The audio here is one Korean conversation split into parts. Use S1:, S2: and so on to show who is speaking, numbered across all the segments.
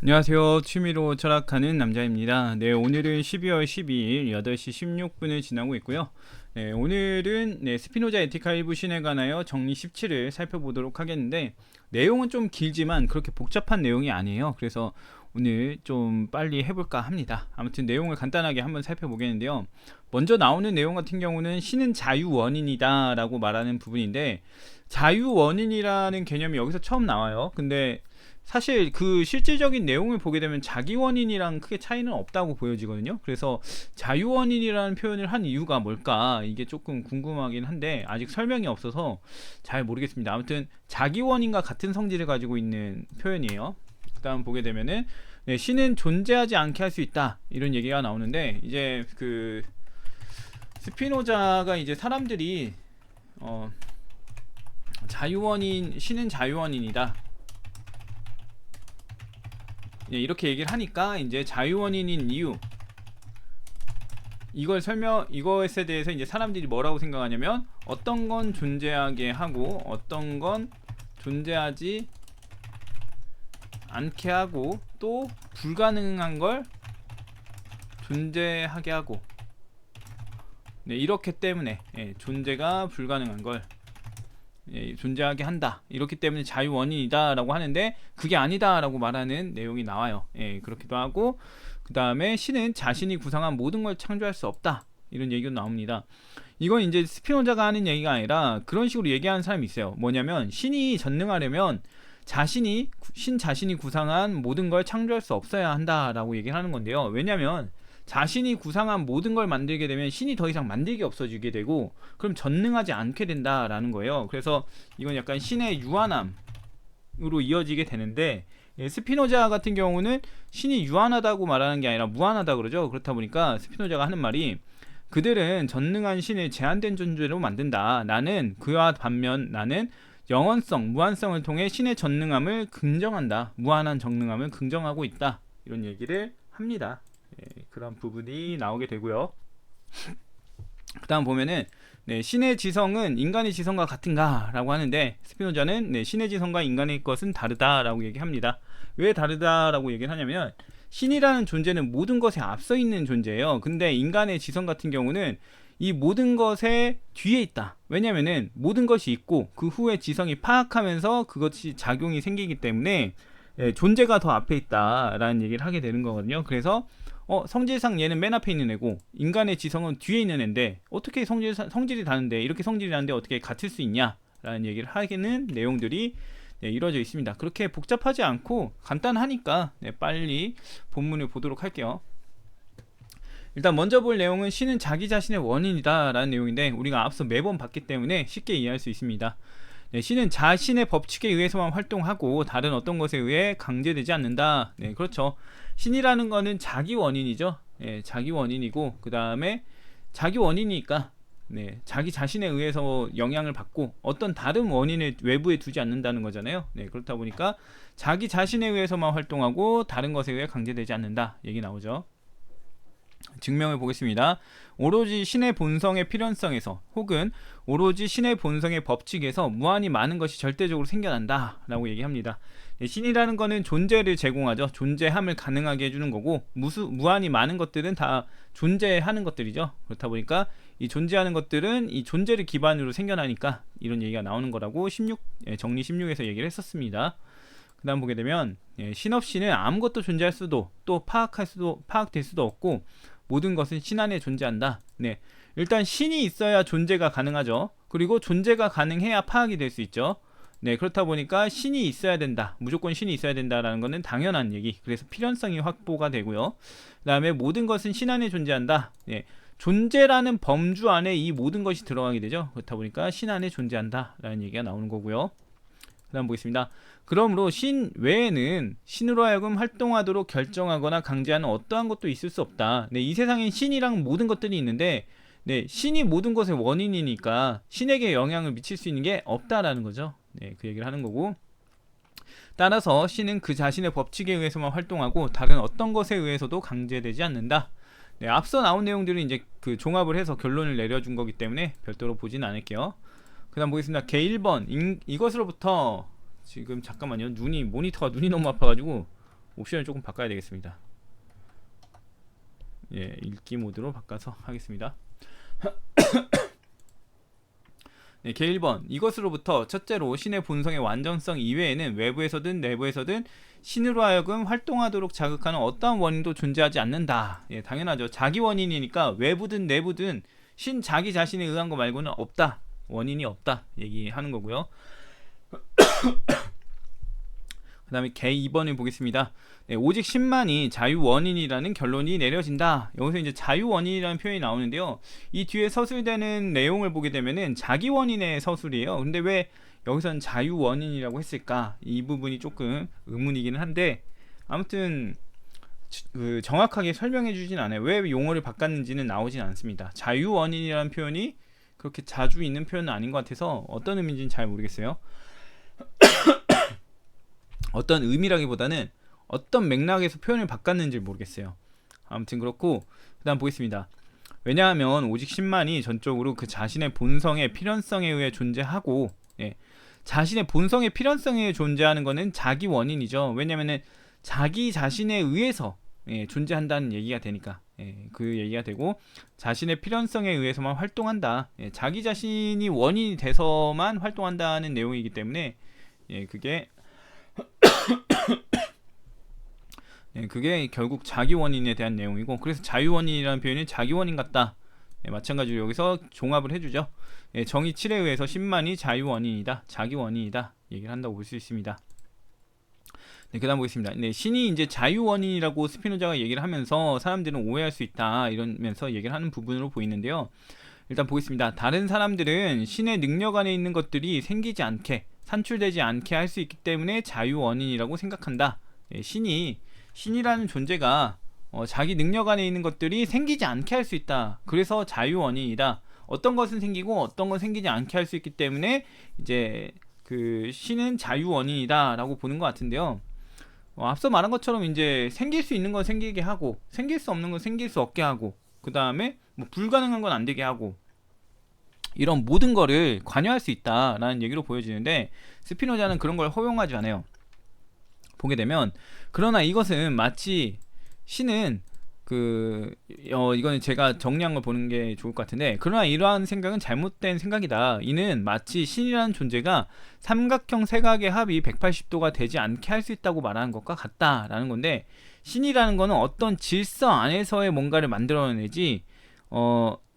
S1: 안녕하세요. 취미로 철학하는 남자입니다. 네, 오늘은 12월 12일 8시 16분을 지나고 있고요. 네, 오늘은 스피노자 에티카 일부 신에 관하여 정리 17을 살펴보도록 하겠는데, 내용은 좀 길지만 그렇게 복잡한 내용이 아니에요. 그래서 오늘 좀 빨리 해볼까 합니다. 아무튼 내용을 간단하게 한번 살펴보겠는데요. 먼저 나오는 내용 같은 경우는 신은 자유원인이다 라고 말하는 부분인데, 자유원인이라는 개념이 여기서 처음 나와요. 근데 사실 그 실질적인 내용을 보게 되면 자기원인이랑 크게 차이는 없다고 보여지거든요. 그래서 자유원인이라는 표현을 한 이유가 뭘까, 이게 조금 궁금하긴 한데 아직 설명이 없어서 잘 모르겠습니다. 아무튼 자기원인과 같은 성질을 가지고 있는 표현이에요. 그 다음 보게 되면은 신은 존재하지 않게 할 수 있다, 이런 얘기가 나오는데, 이제 그 스피노자가 이제 사람들이 신은 자유원인이다, 이렇게 얘기를 하니까 이제 자유원인인 이유, 이것에 대해서 이제 사람들이 뭐라고 생각하냐면, 어떤 건 존재하게 하고 어떤 건 존재하지 않게 하고, 또 불가능한 걸 존재하게 하고, 이렇기 때문에 존재가 불가능한 걸 존재하게 한다, 이렇기 때문에 자유원인이다 라고 하는데, 그게 아니다 라고 말하는 내용이 나와요. 그렇기도 하고, 그 다음에 신은 자신이 구상한 모든 걸 창조할 수 없다, 이런 얘기도 나옵니다. 이건 이제 스피노자가 하는 얘기가 아니라 그런 식으로 얘기하는 사람이 있어요. 뭐냐면, 신이 전능하려면 신 자신이 구상한 모든 걸 창조할 수 없어야 한다 라고 얘기를 하는 건데요. 왜냐면 자신이 구상한 모든 걸 만들게 되면 신이 더 이상 만들기 없어지게 되고, 그럼 전능하지 않게 된다라는 거예요. 그래서 이건 약간 신의 유한함으로 이어지게 되는데, 스피노자 같은 경우는 신이 유한하다고 말하는 게 아니라 무한하다 그러죠. 그렇다 보니까 스피노자가 하는 말이, 그들은 전능한 신을 제한된 존재로 만든다. 그와 반면 나는 영원성, 무한성을 통해 신의 전능함을 긍정한다. 무한한 전능함을 긍정하고 있다, 이런 얘기를 합니다. 그런 부분이 나오게 되고요. 그 다음 보면은 신의 지성은 인간의 지성과 같은가 라고 하는데, 스피노자는 신의 지성과 인간의 것은 다르다라고 얘기합니다. 왜 다르다라고 얘기를 하냐면, 신이라는 존재는 모든 것에 앞서 있는 존재예요. 근데 인간의 지성 같은 경우는 이 모든 것의 뒤에 있다. 왜냐면은 모든 것이 있고 그 후에 지성이 파악하면서 그것이 작용이 생기기 때문에 존재가 더 앞에 있다라는 얘기를 하게 되는 거거든요. 그래서 성질상 얘는 맨 앞에 있는 애고 인간의 지성은 뒤에 있는 애인데, 어떻게 성질이 다른데, 이렇게 성질이 다른데 어떻게 같을 수 있냐 라는 얘기를 하는 내용들이 이루어져 있습니다. 그렇게 복잡하지 않고 간단하니까 빨리 본문을 보도록 할게요. 일단 먼저 볼 내용은 신은 자기 자신의 원인이다 라는 내용인데, 우리가 앞서 매번 봤기 때문에 쉽게 이해할 수 있습니다. 신은 자신의 법칙에 의해서만 활동하고 다른 어떤 것에 의해 강제되지 않는다. 그렇죠. 신이라는 거는 자기 원인이죠. 자기 원인이고, 그 다음에 자기 원인이니까 자기 자신에 의해서 영향을 받고 어떤 다른 원인을 외부에 두지 않는다는 거잖아요. 그렇다 보니까 자기 자신에 의해서만 활동하고 다른 것에 의해 강제되지 않는다, 얘기 나오죠. 증명을 보겠습니다. 오로지 신의 본성의 필연성에서, 혹은 오로지 신의 본성의 법칙에서 무한히 많은 것이 절대적으로 생겨난다 라고 얘기합니다. 신이라는 것은 존재를 제공하죠. 존재함을 가능하게 해주는 거고, 무한히 많은 것들은 다 존재하는 것들이죠. 그렇다 보니까 이 존재하는 것들은 이 존재를 기반으로 생겨나니까 이런 얘기가 나오는 거라고 정리 16에서 얘기를 했었습니다. 그 다음 보게 되면, 신 없이는 아무것도 존재할 수도, 또 파악될 수도 없고, 모든 것은 신 안에 존재한다. 일단 신이 있어야 존재가 가능하죠. 그리고 존재가 가능해야 파악이 될 수 있죠. 그렇다 보니까 신이 있어야 된다, 무조건 신이 있어야 된다라는 것은 당연한 얘기. 그래서 필연성이 확보가 되고요. 그 다음에 모든 것은 신 안에 존재한다. 존재라는 범주 안에 이 모든 것이 들어가게 되죠. 그렇다 보니까 신 안에 존재한다 라는 얘기가 나오는 거고요. 그 다음 보겠습니다. 그러므로 신 외에는 신으로 하여금 활동하도록 결정하거나 강제하는 어떠한 것도 있을 수 없다. 이 세상엔 신이랑 모든 것들이 있는데, 신이 모든 것의 원인이니까 신에게 영향을 미칠 수 있는 게 없다라는 거죠. 그 얘기를 하는 거고, 따라서 신은 그 자신의 법칙에 의해서만 활동하고 다른 어떤 것에 의해서도 강제되지 않는다. 앞서 나온 내용들은 이제 그 종합을 해서 결론을 내려준 거기 때문에 별도로 보진 않을게요. 그 다음 보겠습니다. K1번 이것으로부터, 지금 잠깐만요, 모니터가 눈이 너무 아파가지고 옵션을 조금 바꿔야 되겠습니다. 예, 읽기 모드로 바꿔서 하겠습니다. 네, 개 1번. 이것으로부터 첫째로 신의 본성의 완전성 이외에는 외부에서든 내부에서든 신으로 하여금 활동하도록 자극하는 어떠한 원인도 존재하지 않는다. 예, 당연하죠. 자기 원인이니까 외부든 내부든 신 자기 자신에 의한 거 말고는 없다. 원인이 없다. 얘기하는 거고요. 그 다음에 개 2번을 보겠습니다. 네, 오직 신만이 자유원인이라는 결론이 내려진다. 여기서 이제 자유원인이라는 표현이 나오는데요. 이 뒤에 서술되는 내용을 보게 되면은 자기원인의 서술이에요. 근데 왜 여기서는 자유원인이라고 했을까? 이 부분이 조금 의문이기는 한데, 아무튼 정확하게 설명해 주진 않아요. 왜 용어를 바꿨는지는 나오진 않습니다. 자유원인이라는 표현이 그렇게 자주 있는 표현은 아닌 것 같아서 어떤 의미인지는 잘 모르겠어요. 어떤 의미라기보다는 어떤 맥락에서 표현을 바꿨는지 모르겠어요. 아무튼 그렇고, 그 다음 보겠습니다. 왜냐하면 오직 신만이 전적으로 그 자신의 본성의 필연성에 의해 존재하고, 예, 자신의 본성의 필연성에 의해 존재하는 것은 자기 원인이죠. 왜냐하면 자기 자신에 의해서, 예, 존재한다는 얘기가 되니까, 예, 그 얘기가 되고, 자신의 필연성에 의해서만 활동한다. 예, 자기 자신이 원인이 돼서만 활동한다는 내용이기 때문에, 예, 그게 네, 그게 결국 자기 원인에 대한 내용이고, 그래서 자유원인이라는 표현이 자기 원인 같다. 네, 마찬가지로 여기서 종합을 해주죠. 네, 정의 7에 의해서 신만이 자유원인이다, 자기 원인이다 얘기를 한다고 볼 수 있습니다. 네, 그 다음 보겠습니다. 네, 신이 이제 자유원인이라고 스피노자가 얘기를 하면서 사람들은 오해할 수 있다 이러면서 얘기를 하는 부분으로 보이는데요. 일단 보겠습니다. 다른 사람들은 신의 능력 안에 있는 것들이 생기지 않게, 산출되지 않게 할 수 있기 때문에 자유원인이라고 생각한다. 예, 신이라는 존재가 자기 능력 안에 있는 것들이 생기지 않게 할 수 있다. 그래서 자유원인이다. 어떤 것은 생기고 어떤 건 생기지 않게 할 수 있기 때문에 이제 그 신은 자유원인이다 라고 보는 것 같은데요. 앞서 말한 것처럼 이제 생길 수 있는 건 생기게 하고, 생길 수 없는 건 생길 수 없게 하고, 그 다음에 뭐 불가능한 건 안 되게 하고, 이런 모든 거를 관여할 수 있다라는 얘기로 보여지는데, 스피노자는 그런 걸 허용하지 않아요. 보게 되면, 그러나 이것은 마치 신은 이거는 제가 정리한 걸 보는 게 좋을 것 같은데, 그러나 이러한 생각은 잘못된 생각이다. 이는 마치 신이라는 존재가 삼각형 세각의 합이 180도가 되지 않게 할 수 있다고 말하는 것과 같다라는 건데, 신이라는 거는 어떤 질서 안에서의 뭔가를 만들어내지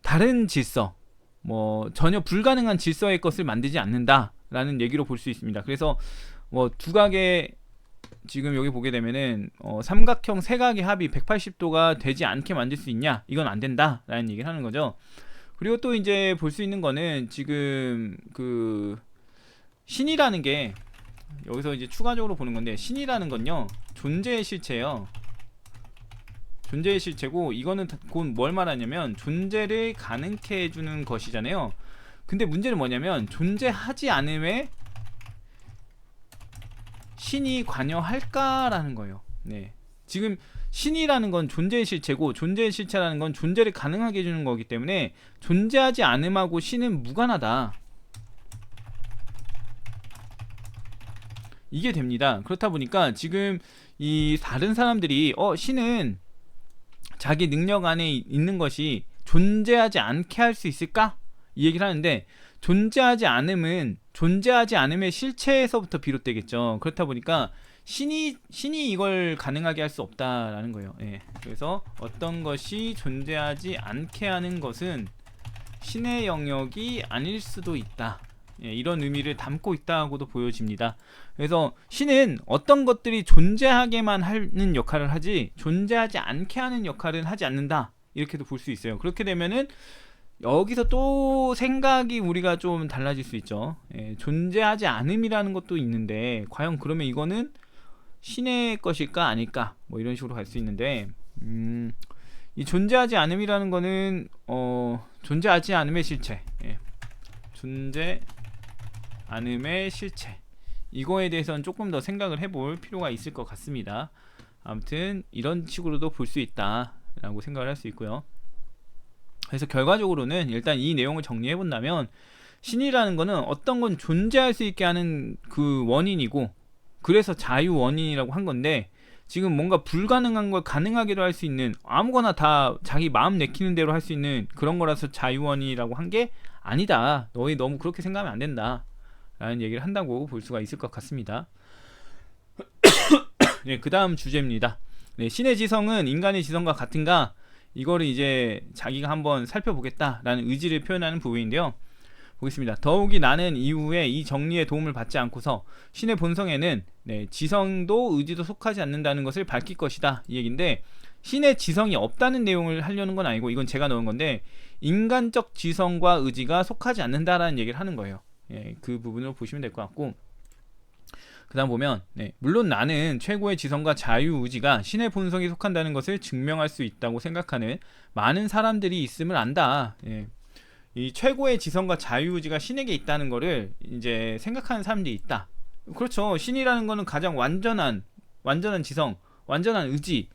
S1: 다른 질서, 뭐 전혀 불가능한 질서의 것을 만들지 않는다라는 얘기로 볼 수 있습니다. 그래서 뭐 두각의 지금 여기 보게 되면은 삼각형 세각의 합이 180도가 되지 않게 만들 수 있냐? 이건 안 된다라는 얘기를 하는 거죠. 그리고 또 이제 볼 수 있는 거는 지금 그 신이라는 게 여기서 이제 추가적으로 보는 건데, 신이라는 건요 존재의 실체예요. 존재의 실체고, 이거는 곧 뭘 말하냐면 존재를 가능케 해주는 것이잖아요. 근데 문제는 뭐냐면 존재하지 않음에 신이 관여할까라는 거예요. 네, 지금 신이라는 건 존재의 실체고, 존재의 실체라는 건 존재를 가능하게 해주는 거기 때문에 존재하지 않음하고 신은 무관하다, 이게 됩니다. 그렇다 보니까 지금 이 다른 사람들이 신은 자기 능력 안에 있는 것이 존재하지 않게 할 수 있을까? 이 얘기를 하는데, 존재하지 않음은 존재하지 않음의 실체에서부터 비롯되겠죠. 그렇다 보니까 신이 이걸 가능하게 할 수 없다라는 거예요. 예. 그래서 어떤 것이 존재하지 않게 하는 것은 신의 영역이 아닐 수도 있다. 예, 이런 의미를 담고 있다고도 보여집니다. 그래서 신은 어떤 것들이 존재하게만 하는 역할을 하지 존재하지 않게 하는 역할은 하지 않는다, 이렇게도 볼 수 있어요. 그렇게 되면은 여기서 또 생각이 우리가 좀 달라질 수 있죠. 예, 존재하지 않음이라는 것도 있는데 과연 그러면 이거는 신의 것일까 아닐까, 뭐 이런 식으로 갈 수 있는데, 이 존재하지 않음이라는 거는 존재하지 않음의 실체, 예, 존재 않음의 실체, 이거에 대해서는 조금 더 생각을 해볼 필요가 있을 것 같습니다. 아무튼 이런 식으로도 볼 수 있다 라고 생각을 할 수 있고요. 그래서 결과적으로는 일단 이 내용을 정리해 본다면, 신이라는 거는 어떤 건 존재할 수 있게 하는 그 원인이고, 그래서 자유 원인이라고 한 건데, 지금 뭔가 불가능한 걸 가능하게도 할 수 있는, 아무거나 다 자기 마음 내키는 대로 할 수 있는 그런 거라서 자유원이라고 한 게 아니다. 너희 너무 그렇게 생각하면 안 된다. 라는 얘기를 한다고 볼 수가 있을 것 같습니다. 네, 그 다음 주제입니다. 네, 신의 지성은 인간의 지성과 같은가? 이거를 이제 자기가 한번 살펴보겠다라는 의지를 표현하는 부분인데요. 보겠습니다. 더욱이 나는 이후에 이 정리의 도움을 받지 않고서 신의 본성에는 지성도 의지도 속하지 않는다는 것을 밝힐 것이다. 이 얘기인데, 신의 지성이 없다는 내용을 하려는 건 아니고, 이건 제가 넣은 건데, 인간적 지성과 의지가 속하지 않는다라는 얘기를 하는 거예요. 그 부분으로 보시면 될 것 같고, 그 다음 보면 물론 나는 최고의 지성과 자유의지가 신의 본성에 속한다는 것을 증명할 수 있다고 생각하는 많은 사람들이 있음을 안다. 이 최고의 지성과 자유의지가 신에게 있다는 거를 이제 생각하는 사람들이 있다. 그렇죠. 신이라는 거는 가장 완전한 지성, 완전한 의지,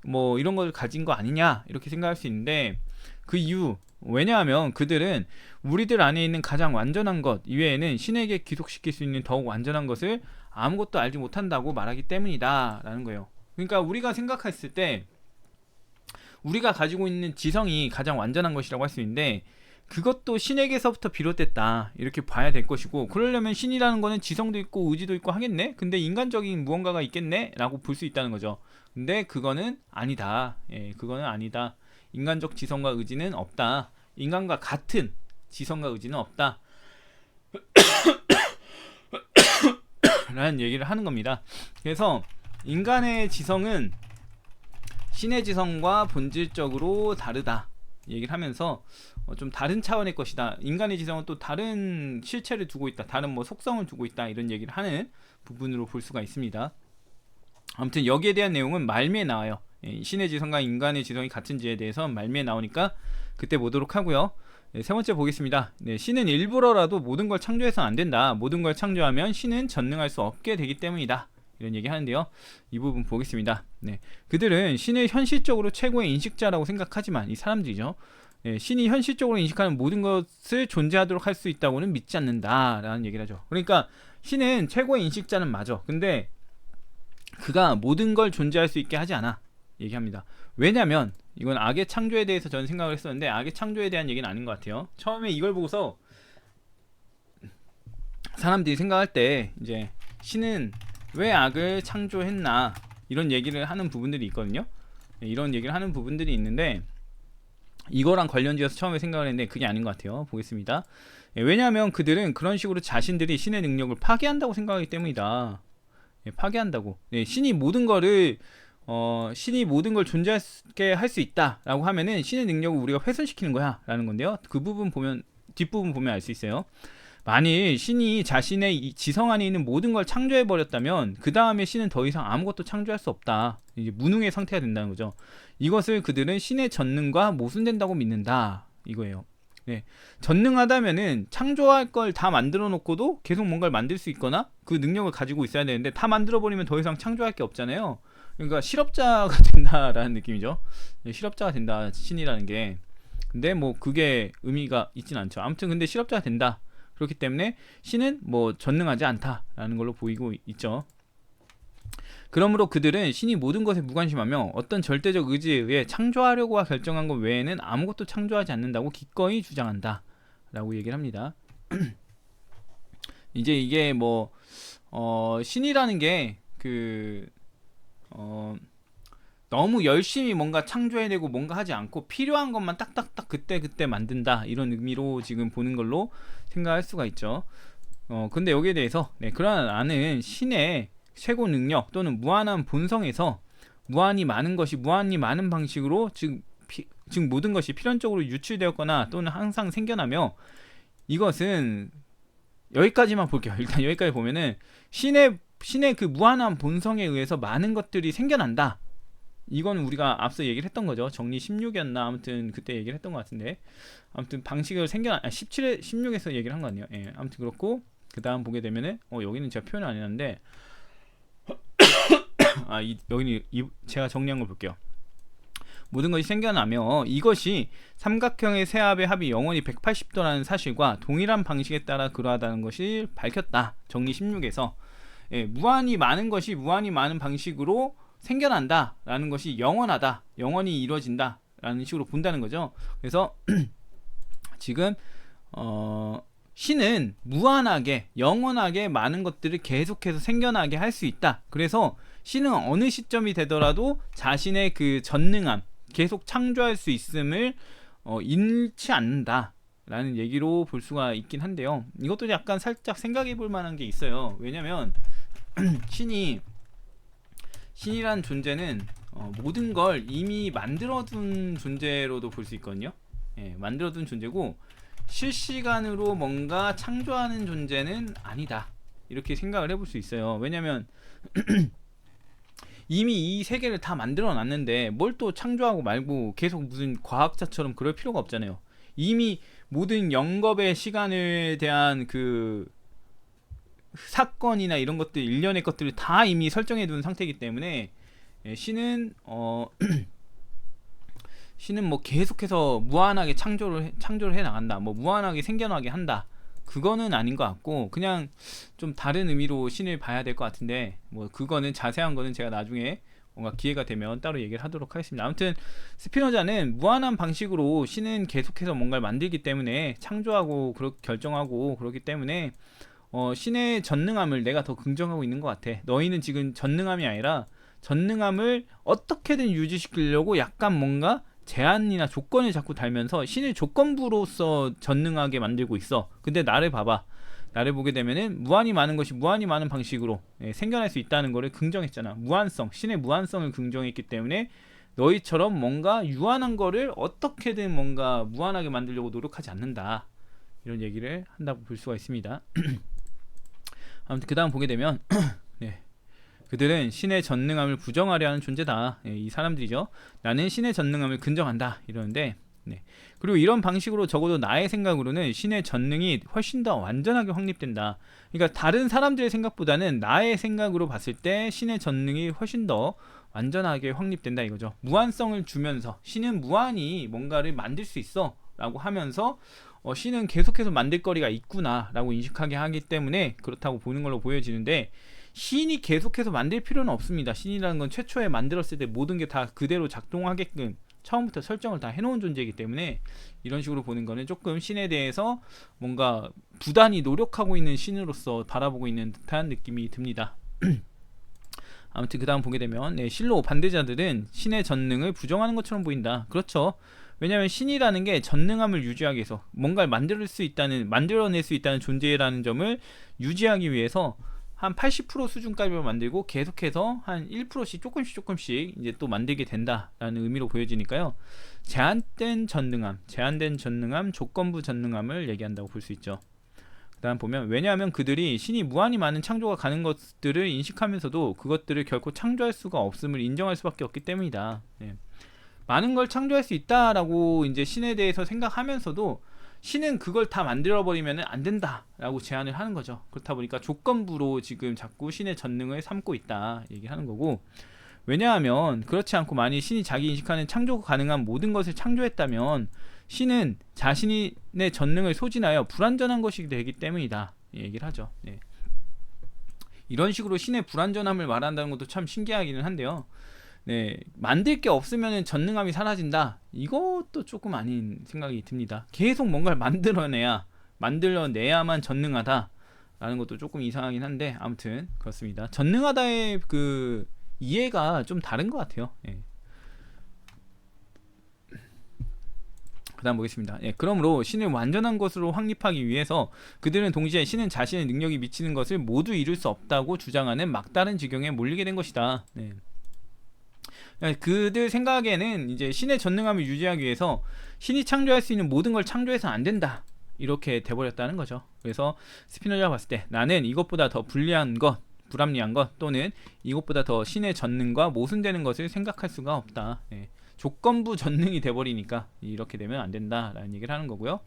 S1: 뭐 이런 걸 가진 거 아니냐, 이렇게 생각할 수 있는데, 그 이유, 왜냐하면 그들은 우리들 안에 있는 가장 완전한 것 이외에는 신에게 귀속시킬 수 있는 더욱 완전한 것을 아무것도 알지 못한다고 말하기 때문이다 라는 거예요. 그러니까 우리가 생각했을 때 우리가 가지고 있는 지성이 가장 완전한 것이라고 할 수 있는데, 그것도 신에게서부터 비롯됐다, 이렇게 봐야 될 것이고, 그러려면 신이라는 거는 지성도 있고 의지도 있고 하겠네? 근데 인간적인 무언가가 있겠네? 라고 볼 수 있다는 거죠. 근데 그거는 아니다. 그거는 아니다. 인간적 지성과 의지는 없다. 인간과 같은 지성과 의지는 없다. 라는 얘기를 하는 겁니다. 그래서 인간의 지성은 신의 지성과 본질적으로 다르다 얘기를 하면서 좀 다른 차원의 것이다. 인간의 지성은 또 다른 실체를 두고 있다. 다른 뭐 속성을 두고 있다. 이런 얘기를 하는 부분으로 볼 수가 있습니다. 아무튼 여기에 대한 내용은 말미에 나와요. 신의 지성과 인간의 지성이 같은지에 대해서 말미에 나오니까 그때 보도록 하고요. 세 번째 보겠습니다. 신은 일부러라도 모든 걸 창조해서는 안 된다. 모든 걸 창조하면 신은 전능할 수 없게 되기 때문이다. 이런 얘기 하는데요. 이 부분 보겠습니다. 그들은 신을 현실적으로 최고의 인식자라고 생각하지만, 이 사람들이죠. 신이 현실적으로 인식하는 모든 것을 존재하도록 할 수 있다고는 믿지 않는다라는 얘기를 하죠. 그러니까 신은 최고의 인식자는 맞아. 근데 그가 모든 걸 존재할 수 있게 하지 않아. 얘기합니다. 왜냐면 이건 악의 창조에 대해서 저는 생각을 했었는데, 악의 창조에 대한 얘기는 아닌 것 같아요. 처음에 이걸 보고서 사람들이 생각할 때 이제 신은 왜 악을 창조했나, 이런 얘기를 하는 부분들이 있거든요. 이런 얘기를 하는 부분들이 있는데, 이거랑 관련지어서 처음에 생각을 했는데 그게 아닌 것 같아요. 보겠습니다. 왜냐하면 그들은 그런 식으로 자신들이 신의 능력을 파괴한다고 생각하기 때문이다. 파괴한다고. 신이 모든 걸 존재하게 할 수 있다라고 하면은 신의 능력을 우리가 훼손시키는 거야 라는 건데요. 그 부분 보면, 뒷부분 보면 알 수 있어요. 만일 신이 자신의 지성 안에 있는 모든 걸 창조해버렸다면 그 다음에 신은 더 이상 아무것도 창조할 수 없다. 이제 무능의 상태가 된다는 거죠. 이것을 그들은 신의 전능과 모순된다고 믿는다, 이거예요. 전능하다면은 창조할 걸 다 만들어 놓고도 계속 뭔가를 만들 수 있거나 그 능력을 가지고 있어야 되는데, 다 만들어 버리면 더 이상 창조할 게 없잖아요. 그러니까 실업자가 된다라는 느낌이죠. 실업자가 된다, 신이라는 게. 근데 뭐 그게 의미가 있진 않죠. 아무튼 근데 실업자가 된다. 그렇기 때문에 신은 뭐 전능하지 않다라는 걸로 보이고 있죠. 그러므로 그들은 신이 모든 것에 무관심하며 어떤 절대적 의지에 의해 창조하려고 결정한 것 외에는 아무것도 창조하지 않는다고 기꺼이 주장한다 라고 얘기를 합니다. 이제 이게 뭐 신이라는 게 너무 열심히 뭔가 창조해내고 뭔가 하지 않고 필요한 것만 딱딱딱 그때 만든다, 이런 의미로 지금 보는 걸로 생각할 수가 있죠. 근데 여기에 대해서 그러나 나는 신의 최고 능력 또는 무한한 본성에서 무한히 많은 것이 무한히 많은 방식으로 즉 모든 것이 필연적으로 유출되었거나 또는 항상 생겨나며, 이것은 여기까지만 볼게요. 일단 여기까지 보면은 신의 그 무한한 본성에 의해서 많은 것들이 생겨난다. 이건 우리가 앞서 얘기를 했던 거죠. 정리 16이었나 아무튼 그때 얘기를 했던 것 같은데, 아무튼 방식을 16에서 얘기를 한 거 아니에요. 아무튼 그렇고, 그 다음 보게 되면은 여기는 제가 표현을 안 해놨는데 여기는 제가 정리한 걸 볼게요. 모든 것이 생겨나며 이것이 삼각형의 세 합의 합이 영원히 180도라는 사실과 동일한 방식에 따라 그러하다는 것이 밝혔다. 정리 16에서 무한히 많은 것이 무한히 많은 방식으로 생겨난다라는 것이 영원하다, 영원히 이루어진다 라는 식으로 본다는 거죠. 그래서 지금 신은 무한하게 영원하게 많은 것들을 계속해서 생겨나게 할 수 있다. 그래서 신은 어느 시점이 되더라도 자신의 그 전능함, 계속 창조할 수 있음을 잃지 않는다 라는 얘기로 볼 수가 있긴 한데요. 이것도 약간 살짝 생각해 볼 만한 게 있어요. 왜냐면 신이란 존재는 모든 걸 이미 만들어둔 존재로도 볼 수 있거든요. 예, 만들어둔 존재고 실시간으로 뭔가 창조하는 존재는 아니다, 이렇게 생각을 해볼 수 있어요. 왜냐면 이미 이 세계를 다 만들어 놨는데 뭘 또 창조하고 말고 계속 무슨 과학자처럼 그럴 필요가 없잖아요. 이미 모든 영겁의 시간에 대한 그 사건이나 이런 것들, 일련의 것들을 다 이미 설정해 둔 상태이기 때문에 신은 신은 뭐 계속해서 무한하게 창조를 해 나간다, 뭐 무한하게 생겨나게 한다, 그거는 아닌 것 같고, 그냥 좀 다른 의미로 신을 봐야 될 것 같은데, 뭐 그거는 자세한 거는 제가 나중에 뭔가 기회가 되면 따로 얘기를 하도록 하겠습니다. 아무튼 스피노자는 무한한 방식으로 신은 계속해서 뭔가를 만들기 때문에, 창조하고 결정하고 그렇기 때문에 신의 전능함을 내가 더 긍정하고 있는 것 같아. 너희는 지금 전능함이 아니라 전능함을 어떻게든 유지시키려고 약간 뭔가 제한이나 조건을 자꾸 달면서 신을 조건부로서 전능하게 만들고 있어. 근데 나를 봐봐. 나를 보게 되면은 무한히 많은 것이 무한히 많은 방식으로 생겨날 수 있다는 것을 긍정했잖아. 무한성, 신의 무한성을 긍정했기 때문에 너희처럼 뭔가 유한한 거를 어떻게든 뭔가 무한하게 만들려고 노력하지 않는다, 이런 얘기를 한다고 볼 수가 있습니다. 아무튼 그 다음 보게 되면 네, 그들은 신의 전능함을 부정하려 하는 존재다. 이 사람들이죠. 나는 신의 전능함을 긍정한다, 이러는데, 그리고 이런 방식으로 적어도 나의 생각으로는 신의 전능이 훨씬 더 완전하게 확립된다. 그러니까 다른 사람들의 생각보다는 나의 생각으로 봤을 때 신의 전능이 훨씬 더 완전하게 확립된다, 이거죠. 무한성을 주면서 신은 무한히 뭔가를 만들 수 있어 라고 하면서 신은 계속해서 만들 거리가 있구나 라고 인식하게 하기 때문에 그렇다고 보는 걸로 보여지는데, 신이 계속해서 만들 필요는 없습니다. 신이라는 건 최초에 만들었을 때 모든 게 다 그대로 작동하게끔 처음부터 설정을 다 해놓은 존재이기 때문에, 이런 식으로 보는 거는 조금 신에 대해서 뭔가 부단히 노력하고 있는 신으로서 바라보고 있는 듯한 느낌이 듭니다. 아무튼 그 다음 보게 되면 실로 반대자들은 신의 전능을 부정하는 것처럼 보인다. 그렇죠. 왜냐하면 신이라는 게 전능함을 유지하기 위해서, 뭔가를 만들어낼 수 있다는 존재라는 점을 유지하기 위해서 한 80% 수준까지만 만들고 계속해서 한 1%씩 조금씩 이제 또 만들게 된다라는 의미로 보여지니까요. 제한된 전능함, 조건부 전능함을 얘기한다고 볼 수 있죠. 그다음 보면, 왜냐하면 그들이 신이 무한히 많은 창조가 가는 것들을 인식하면서도 그것들을 결코 창조할 수가 없음을 인정할 수밖에 없기 때문이다. 많은 걸 창조할 수 있다라고 이제 신에 대해서 생각하면서도 신은 그걸 다 만들어버리면 안 된다라고 제안을 하는 거죠. 그렇다 보니까 조건부로 지금 자꾸 신의 전능을 삼고 있다 얘기하는 거고, 왜냐하면 그렇지 않고 만일 신이 자기 인식하는 창조 가능한 모든 것을 창조했다면 신은 자신의 전능을 소진하여 불완전한 것이 되기 때문이다 얘기를 하죠. 이런 식으로 신의 불완전함을 말한다는 것도 참 신기하기는 한데요. 만들 게 없으면 전능함이 사라진다, 이것도 조금 아닌 생각이 듭니다. 계속 뭔가를 만들어내야만 전능하다 라는 것도 조금 이상하긴 한데, 아무튼 그렇습니다. 전능하다의 그 이해가 좀 다른 것 같아요. 그 다음 보겠습니다. 그러므로 신을 완전한 것으로 확립하기 위해서 그들은 동시에 신은 자신의 능력이 미치는 것을 모두 이룰 수 없다고 주장하는 막다른 지경에 몰리게 된 것이다. 그들 생각에는 이제 신의 전능함을 유지하기 위해서 신이 창조할 수 있는 모든 걸 창조해서는 안 된다, 이렇게 돼버렸다는 거죠. 그래서 스피노자가 봤을 때 나는 이것보다 더 불합리한 것 또는 이것보다 더 신의 전능과 모순되는 것을 생각할 수가 없다. 조건부 전능이 돼버리니까 이렇게 되면 안 된다라는 얘기를 하는 거고요.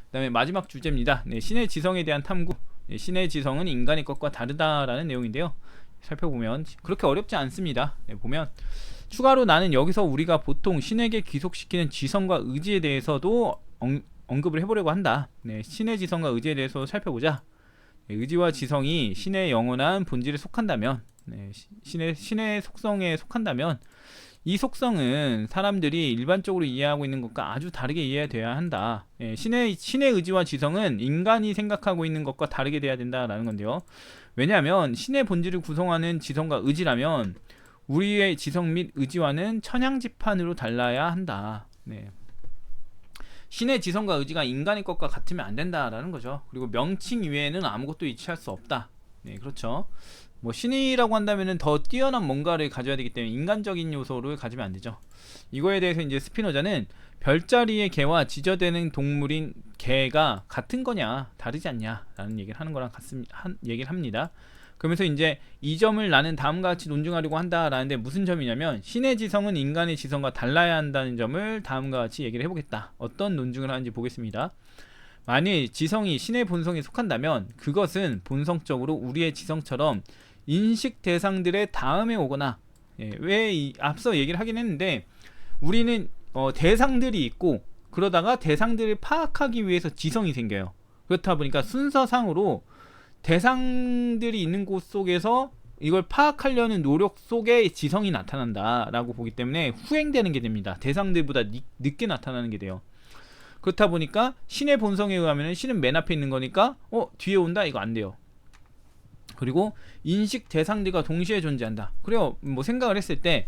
S1: 그 다음에 마지막 주제입니다. 신의 지성에 대한 탐구. 신의 지성은 인간의 것과 다르다라는 내용인데요. 살펴보면 그렇게 어렵지 않습니다. 보면 추가로 나는 여기서 우리가 보통 신에게 귀속시키는 지성과 의지에 대해서도 언급을 해보려고 한다. 신의 지성과 의지에 대해서 살펴보자. 의지와 지성이 신의 영원한 본질에 속한다면 네, 신의 속성에 속한다면 이 속성은 사람들이 일반적으로 이해하고 있는 것과 아주 다르게 이해돼야 한다. 예, 신의 의지와 지성은 인간이 생각하고 있는 것과 다르게 돼야 된다라는 건데요. 왜냐하면 신의 본질을 구성하는 지성과 의지라면 우리의 지성 및 의지와는 천양지판으로 달라야 한다. 네. 신의 지성과 의지가 인간의 것과 같으면 안 된다라는 거죠. 그리고 명칭 이외에는 아무것도 이치할 수 없다. 네, 그렇죠. 뭐 신이라고 한다면은 더 뛰어난 뭔가를 가져야 되기 때문에 인간적인 요소를 가지면 안 되죠. 이거에 대해서 이제 스피노자는 별자리의 개와 지저대는 동물인 개가 같은 거냐 다르지 않냐라는 얘기를 하는 거랑 얘기를 합니다. 그러면서 이제 이 점을 나는 다음과 같이 논증하려고 한다라는데 무슨 점이냐면 신의 지성은 인간의 지성과 달라야 한다는 점을 다음과 같이 얘기를 해보겠다. 어떤 논증을 하는지 보겠습니다. 만일 지성이 신의 본성에 속한다면 그것은 본성적으로 우리의 지성처럼 인식 대상들의 다음에 오거나, 왜 앞서 얘기를 하긴 했는데 우리는 대상들이 있고 그러다가 대상들을 파악하기 위해서 지성이 생겨요. 그렇다 보니까 순서상으로 대상들이 있는 곳 속에서 이걸 파악하려는 노력 속에 지성이 나타난다라고 보기 때문에 후행되는 게 됩니다. 대상들보다 늦게 나타나는 게 돼요. 그렇다 보니까 신의 본성에 의하면 신은 맨 앞에 있는 거니까 뒤에 온다 이거 안 돼요. 그리고 인식 대상들과 동시에 존재한다. 그래요. 뭐 생각을 했을 때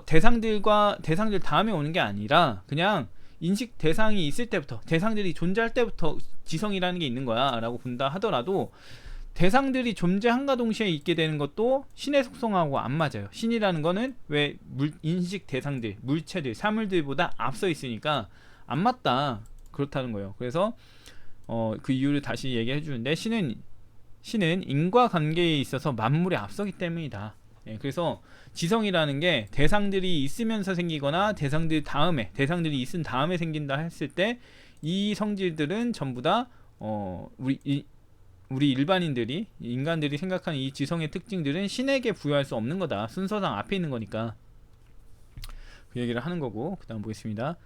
S1: 대상들 다음에 오는 게 아니라 그냥 인식 대상이 있을 때부터 대상들이 존재할 때부터 지성이라는 게 있는 거야 라고 본다 하더라도 대상들이 존재한가 동시에 있게 되는 것도 신의 속성하고 안 맞아요. 신이라는 거는 왜 인식 대상들, 물체들, 사물들보다 앞서 있으니까 안 맞다. 그렇다는 거예요. 그래서 그 이유를 다시 얘기해 주는데 신은 인과관계에 있어서 만물에 앞서기 때문이다. 그래서 지성이라는 게 대상들이 있으면서 생기거나 대상들이 있은 다음에 생긴다 했을 때 이 성질들은 전부 다 우리 인간들이 생각하는 이 지성의 특징들은 신에게 부여할 수 없는 거다. 순서상 앞에 있는 거니까 그 얘기를 하는 거고, 그 다음 보겠습니다.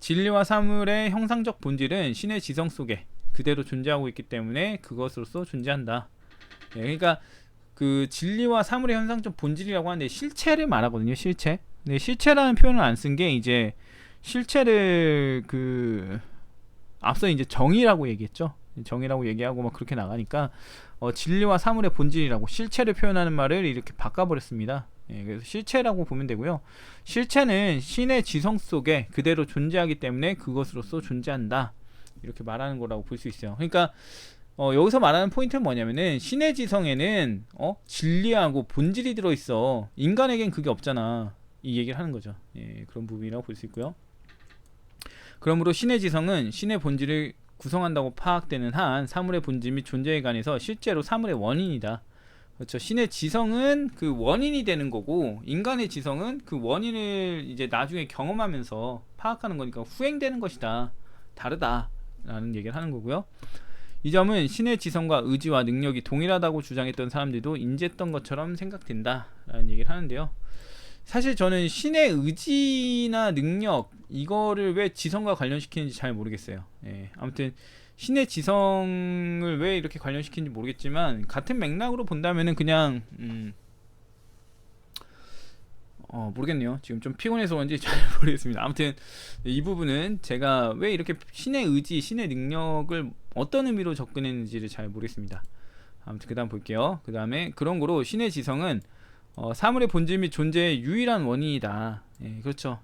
S1: 진리와 사물의 형상적 본질은 신의 지성 속에 그대로 존재하고 있기 때문에 그것으로서 존재한다. 그러니까 그 진리와 사물의 현상적 본질이라고 하는데 실체를 말하거든요. 실체. 근데 실체라는 표현을 안 쓴 게 이제 실체를 앞서 이제 정의라고 얘기했죠. 정의라고 얘기하고 막 그렇게 나가니까 진리와 사물의 본질이라고 실체를 표현하는 말을 이렇게 바꿔버렸습니다. 그래서 실체라고 보면 되고요. 실체는 신의 지성 속에 그대로 존재하기 때문에 그것으로서 존재한다. 이렇게 말하는 거라고 볼 수 있어요. 그러니까 여기서 말하는 포인트는 뭐냐면은 신의 지성에는 진리하고 본질이 들어있어. 인간에겐 그게 없잖아. 이 얘기를 하는 거죠. 그런 부분이라고 볼 수 있고요. 그러므로 신의 지성은 신의 본질을 구성한다고 파악되는 한 사물의 본질 및 존재에 관해서 실제로 사물의 원인이다. 그렇죠. 신의 지성은 그 원인이 되는 거고 인간의 지성은 그 원인을 이제 나중에 경험하면서 파악하는 거니까 후행되는 것이다. 다르다라는 얘기를 하는 거고요. 이 점은 신의 지성과 의지와 능력이 동일하다고 주장했던 사람들도 인지했던 것처럼 생각된다라는 얘기를 하는데요. 사실 저는 신의 의지나 능력 이거를 왜 지성과 관련시키는지 잘 모르겠어요. 아무튼 신의 지성을 왜 이렇게 관련시키는지 모르겠지만 같은 맥락으로 본다면은 그냥 모르겠네요. 지금 좀 피곤해서 그런지 잘 모르겠습니다. 아무튼 이 부분은 제가 왜 이렇게 신의 의지, 신의 능력을 어떤 의미로 접근했는지를 잘 모르겠습니다. 아무튼 그 다음 볼게요. 그 다음에 그런 거로 신의 지성은 사물의 본질 및 존재의 유일한 원인이다. 그렇죠.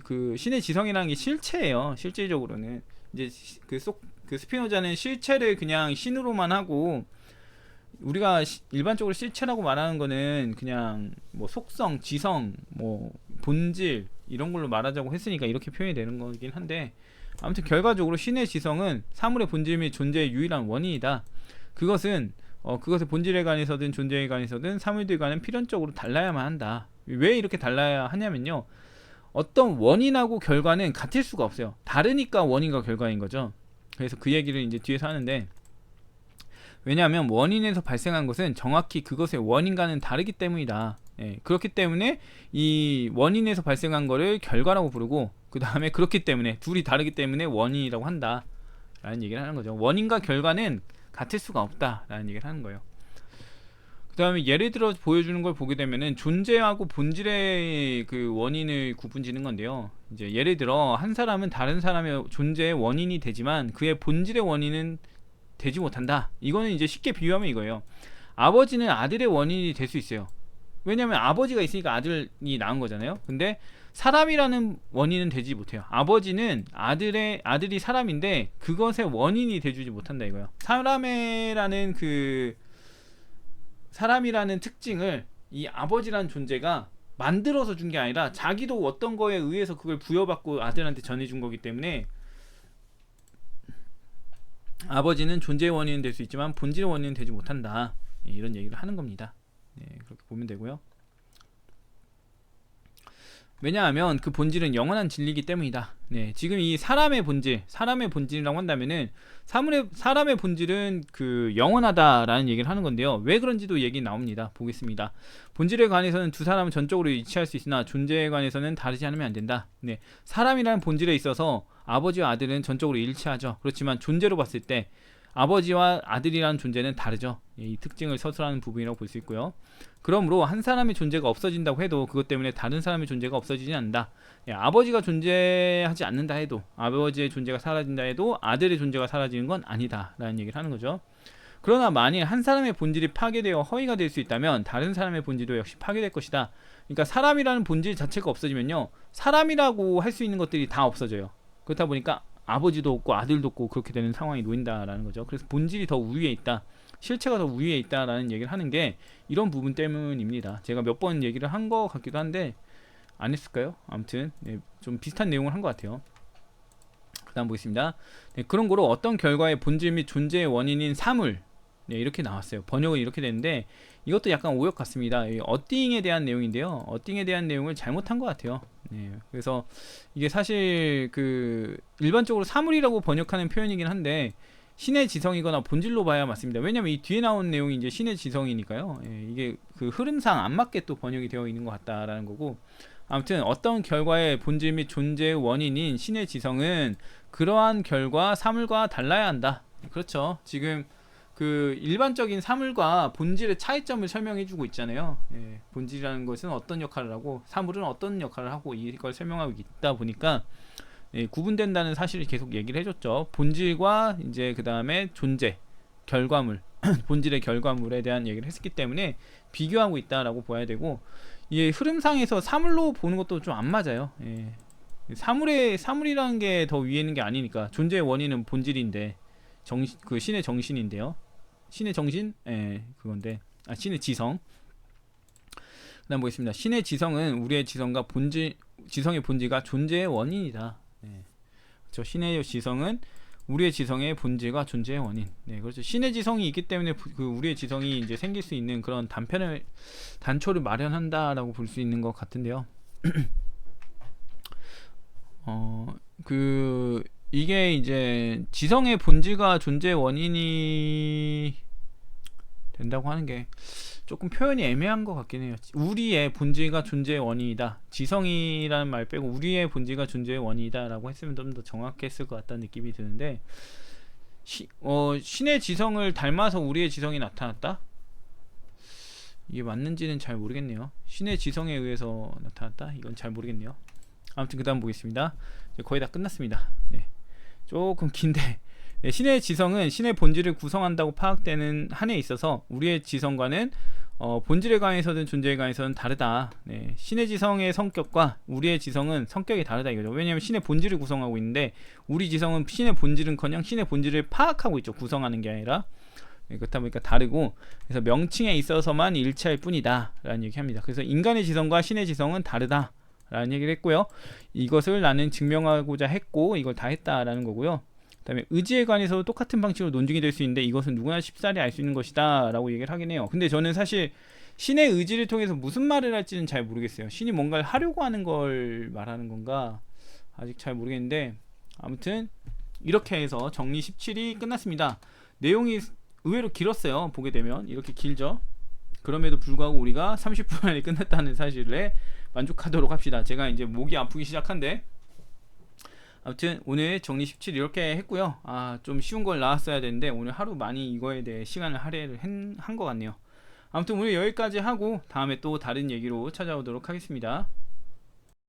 S1: 그 신의 지성이라는 게 실체예요. 실질적으로는 이제 그 스피노자는 실체를 그냥 신으로만 하고 우리가 일반적으로 실체라고 말하는 거는 그냥 뭐 속성, 지성, 뭐 본질 이런 걸로 말하자고 했으니까 이렇게 표현이 되는 거긴 한데 아무튼 결과적으로 신의 지성은 사물의 본질 및 존재의 유일한 원인이다. 그것은 그것의 본질에 관해서든 존재에 관해서든 사물들과는 필연적으로 달라야만 한다. 왜 이렇게 달라야 하냐면요. 어떤 원인하고 결과는 같을 수가 없어요. 다르니까 원인과 결과인 거죠. 그래서 그 얘기를 이제 뒤에서 하는데 왜냐하면 원인에서 발생한 것은 정확히 그것의 원인과는 다르기 때문이다. 그렇기 때문에 이 원인에서 발생한 거를 결과라고 부르고 그 다음에 그렇기 때문에 둘이 다르기 때문에 원인이라고 한다 라는 얘기를 하는 거죠. 원인과 결과는 같을 수가 없다 라는 얘기를 하는 거예요. 그 다음에 예를 들어 보여주는 걸 보게 되면은 존재하고 본질의 그 원인을 구분짓는 건데요. 이제 예를 들어 한 사람은 다른 사람의 존재의 원인이 되지만 그의 본질의 원인은 되지 못한다. 이거는 이제 쉽게 비유하면 이거예요. 아버지는 아들의 원인이 될 수 있어요. 왜냐면 아버지가 있으니까 아들이 낳은 거잖아요. 근데 사람이라는 원인은 되지 못해요. 아버지는 아들이 사람인데 그것의 원인이 되주지 못한다 이거예요. 사람이라는 특징을 이 아버지라는 존재가 만들어서 준 게 아니라 자기도 어떤 거에 의해서 그걸 부여받고 아들한테 전해준 거기 때문에 아버지는 존재의 원인은 될 수 있지만 본질의 원인은 되지 못한다. 이런 얘기를 하는 겁니다. 그렇게 보면 되고요. 왜냐하면 그 본질은 영원한 진리이기 때문이다. 지금 이 사람의 본질이라고 한다면은 사람의 본질은 그 영원하다라는 얘기를 하는 건데요. 왜 그런지도 얘기 나옵니다. 보겠습니다. 본질에 관해서는 두 사람은 전적으로 일치할 수 있으나 존재에 관해서는 다르지 않으면 안 된다. 사람이라는 본질에 있어서 아버지와 아들은 전적으로 일치하죠. 그렇지만 존재로 봤을 때 아버지와 아들이라는 존재는 다르죠. 이 특징을 서술하는 부분이라고 볼 수 있고요. 그러므로 한 사람의 존재가 없어진다고 해도 그것 때문에 다른 사람의 존재가 없어지지 않는다. 아버지가 존재하지 않는다 해도, 아버지의 존재가 사라진다 해도 아들의 존재가 사라지는 건 아니다 라는 얘기를 하는 거죠. 그러나 만일 한 사람의 본질이 파괴되어 허위가 될 수 있다면 다른 사람의 본질도 역시 파괴될 것이다. 그러니까 사람이라는 본질 자체가 없어지면요, 사람이라고 할 수 있는 것들이 다 없어져요. 그렇다 보니까 아버지도 없고 아들도 없고 그렇게 되는 상황이 놓인다라는 거죠. 그래서 본질이 더 우위에 있다, 실체가 더 우위에 있다라는 얘기를 하는 게 이런 부분 때문입니다. 제가 몇 번 얘기를 한 것 같기도 한데 안 했을까요? 아무튼 좀 비슷한 내용을 한 것 같아요. 그 다음 보겠습니다. 그런 거로 어떤 결과의 본질 및 존재의 원인인 사물, 이렇게 나왔어요. 번역은 이렇게 되는데 이것도 약간 오역 같습니다. 어띵에 대한 내용인데요. 어띵에 대한 내용을 잘못한 것 같아요. 그래서 이게 사실 그 일반적으로 사물이라고 번역하는 표현이긴 한데 신의 지성이거나 본질로 봐야 맞습니다. 왜냐면 이 뒤에 나온 내용이 이제 신의 지성이니까요. 이게 그 흐름상 안 맞게 또 번역이 되어 있는 것 같다라는 거고, 아무튼 어떤 결과의 본질 및 존재의 원인인 신의 지성은 그러한 결과 사물과 달라야 한다. 그렇죠. 지금 그 일반적인 사물과 본질의 차이점을 설명해주고 있잖아요. 본질이라는 것은 어떤 역할을 하고 사물은 어떤 역할을 하고 이걸 설명하고 있다 보니까 구분된다는 사실을 계속 얘기를 해줬죠. 본질과 이제 그 다음에 존재, 결과물, 본질의 결과물에 대한 얘기를 했기 때문에 비교하고 있다라고 봐야 되고, 이 흐름상에서 사물로 보는 것도 좀 안 맞아요. 사물이라는 게 더 위에 있는 게 아니니까. 존재의 원인은 본질인데 그 신의 정신인데요. 신의 정신? 그건데 신의 지성. 그 다음 보겠습니다. 신의 지성은 우리의 지성과 지성의 본질과 존재의 원인이다. 그렇죠. 신의 지성은 우리의 지성의 본질과 존재의 원인. 그렇죠. 신의 지성이 있기 때문에 그 우리의 지성이 이제 생길 수 있는 그런 단초를 마련한다라고 볼 수 있는 것 같은데요. 이게 이제 지성의 본질과 존재의 원인이 된다고 하는 게 조금 표현이 애매한 것 같긴 해요. 우리의 본질과 존재의 원인이다, 지성이라는 말 빼고 우리의 본질과 존재의 원인이다 라고 했으면 좀 더 정확했을 것 같다는 느낌이 드는데, 신의 지성을 닮아서 우리의 지성이 나타났다? 이게 맞는지는 잘 모르겠네요. 신의 지성에 의해서 나타났다? 이건 잘 모르겠네요. 아무튼 그 다음 보겠습니다. 거의 다 끝났습니다. 조금 긴데, 신의 지성은 신의 본질을 구성한다고 파악되는 한에 있어서 우리의 지성과는 본질에 관해서든 존재에 관해서는 다르다. 신의 지성의 성격과 우리의 지성은 성격이 다르다 이거죠. 왜냐하면 신의 본질을 구성하고 있는데 우리 지성은 신의 본질은커녕 신의 본질을 파악하고 있죠. 구성하는 게 아니라. 그렇다 보니까 다르고, 그래서 명칭에 있어서만 일치할 뿐이다 라는 얘기합니다. 그래서 인간의 지성과 신의 지성은 다르다 라는 얘기를 했고요. 이것을 나는 증명하고자 했고 이걸 다 했다라는 거고요. 그 다음에 의지에 관해서도 똑같은 방식으로 논증이 될 수 있는데 이것은 누구나 쉽사리 알 수 있는 것이다 라고 얘기를 하긴 해요. 근데 저는 사실 신의 의지를 통해서 무슨 말을 할지는 잘 모르겠어요. 신이 뭔가를 하려고 하는 걸 말하는 건가 아직 잘 모르겠는데, 아무튼 이렇게 해서 정리 17이 끝났습니다. 내용이 의외로 길었어요. 보게 되면 이렇게 길죠. 그럼에도 불구하고 우리가 30분 안에 끝냈다는 사실에 만족하도록 합시다. 제가 이제 목이 아프기 시작한데, 아무튼 오늘 정리 17 이렇게 했고요. 좀 쉬운 걸 나왔어야 되는데 오늘 하루 많이 이거에 대해 시간을 할애를 한 것 같네요. 아무튼 오늘 여기까지 하고 다음에 또 다른 얘기로 찾아오도록 하겠습니다.